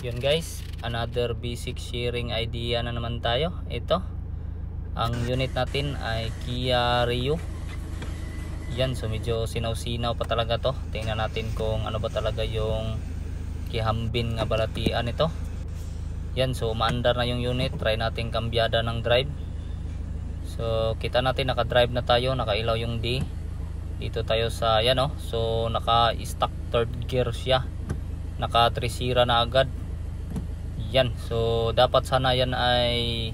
Yun guys, another basic sharing idea na naman tayo. Ito, ang unit natin ay Kia Rio. Yan, so medyo sinaw-sinaw pa talaga to. Tingnan natin kung ano ba talaga yung kihambin nga balatian ito. Yan, so umaandar na yung unit. Try natin kambyada ng drive. So kita natin naka-drive na tayo, nakailaw yung D. Dito tayo sa yan oh. So naka-stock third gear siya. Naka-trisira na agad. Yan, so dapat sana yan ay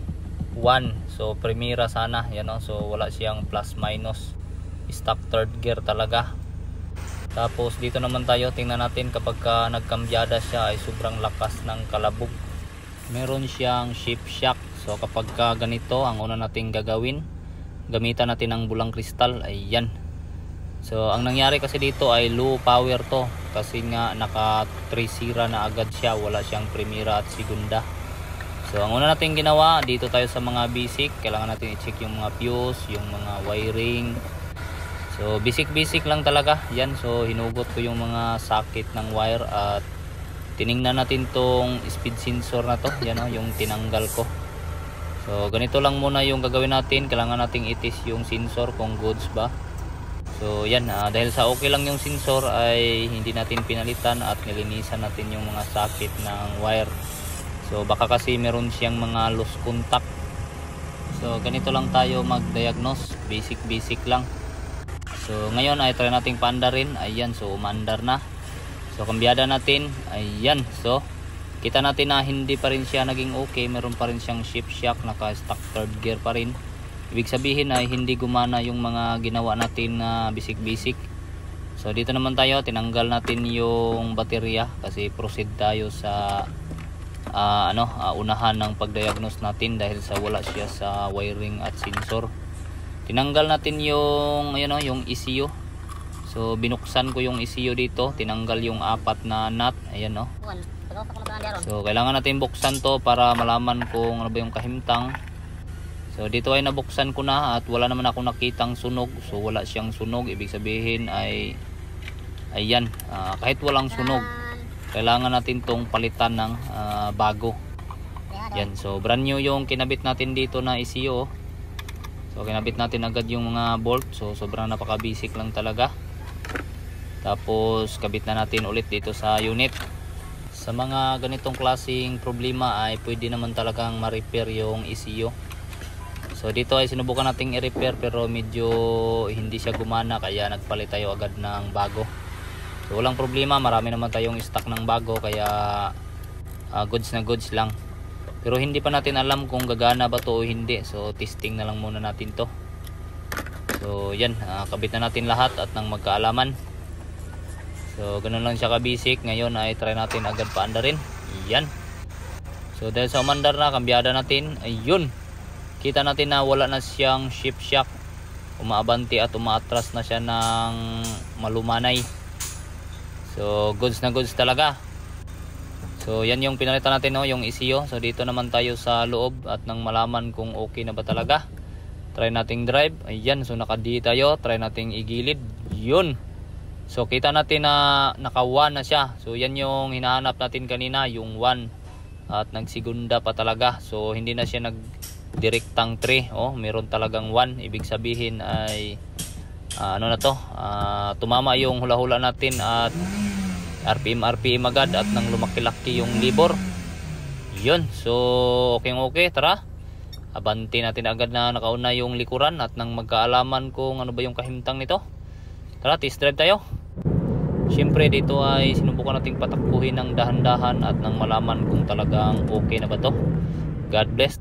1. So primera sana, yan oh. So wala siyang plus minus. Stock third gear talaga. Tapos dito naman tayo, tingnan natin kapag nagkambyada siya ay sobrang lakas ng kalabog. Meron siyang shift shock. So kapag ganito, ang una nating gagawin, gamitan natin ng bulang kristal. Ayan. So ang nangyari kasi dito ay low power to. Kasi nga naka 3 sira na agad siya. Wala siyang primera at segunda. So ang una natin ginawa, dito tayo sa mga basic. Kailangan natin i-check yung mga fuse, yung mga wiring. So basic lang talaga. Yan, so hinugot ko yung mga socket ng wire at tiningnan natin tong speed sensor na to. Yan o, yung tinanggal ko. So ganito lang muna yung gagawin natin. Kailangan nating itis yung sensor kung goods ba. So yan, dahil sa okay lang yung sensor ay hindi natin pinalitan at nilinisan natin yung mga socket ng wire. So baka kasi meron siyang mga loose contact. So ganito lang tayo mag-diagnose. Basic lang. So ngayon ay try nating paandarin. Ayan, so umandar na. So kambyada natin. Ayan, so kita natin na hindi pa rin siya naging okay. Meron pa rin siyang shift shock, naka-stock third gear pa rin. Ibig sabihin ay hindi gumana yung mga ginawa natin na basic. So dito naman tayo, tinanggal natin yung baterya kasi proceed tayo sa unahan ng pagdiagnose natin dahil sa wala siya sa wiring at sensor. Tinanggal natin yung yung ECU. So binuksan ko yung ECU dito, tinanggal yung 4 na nut. Ayan oh. So kailangan natin buksan to para malaman kung ano ba yung kahimtang. So dito ay nabuksan ko na at wala naman ako nakitang sunog. So wala siyang sunog, ibig sabihin ay ayan, kahit walang sunog kailangan natin tong palitan ng bago. Yan, so brand new yung kinabit natin dito na ECU. So kinabit natin agad yung mga bolt. So sobrang napaka basic lang talaga. Tapos kabit na natin ulit dito sa unit. Sa mga ganitong klaseng problema ay pwede naman talagang ma-repair yung ECU. So dito ay sinubukan nating i-repair pero medyo hindi siya gumana kaya nagpalit tayo agad ng bago. So walang problema, marami naman tayong stock ng bago kaya goods na goods lang. Pero hindi pa natin alam kung gagana ba to o hindi. So testing na lang muna natin to. So yan, kabit na natin lahat at nang magkaalaman. So ganun lang siya ka-basic. Ngayon ay try natin agad paandarin. Yan. So dahil sa umandar na, kambyada natin. Ayun. Kita natin na wala na siyang shift shock. Umaabanti at umaatras na siya ng malumanay. So goods na goods talaga. So yan yung pinalitan natin yung ECU. So dito naman tayo sa loob at nang malaman kung okay na ba talaga. Try nating drive. Ayan, so naka-D tayo. Try nating igilid. Yun. So kita natin na naka 1 na siya. So yan yung hinahanap natin kanina, yung 1. At nagsigunda pa talaga. So hindi na siya direktang 3. Meron talagang 1. Ibig sabihin ay tumama yung hula-hula natin at RPM agad at nang lumaki-laki yung libor. Yun, so okay. Tara, abanti natin agad na nakauna yung likuran at nang magkaalaman kung ano ba yung kahimtang nito. Tara, test drive tayo. Siyempre dito ay sinubukan nating patakbuhin ng dahan-dahan at nang malaman kung talagang okay na ba to. God bless.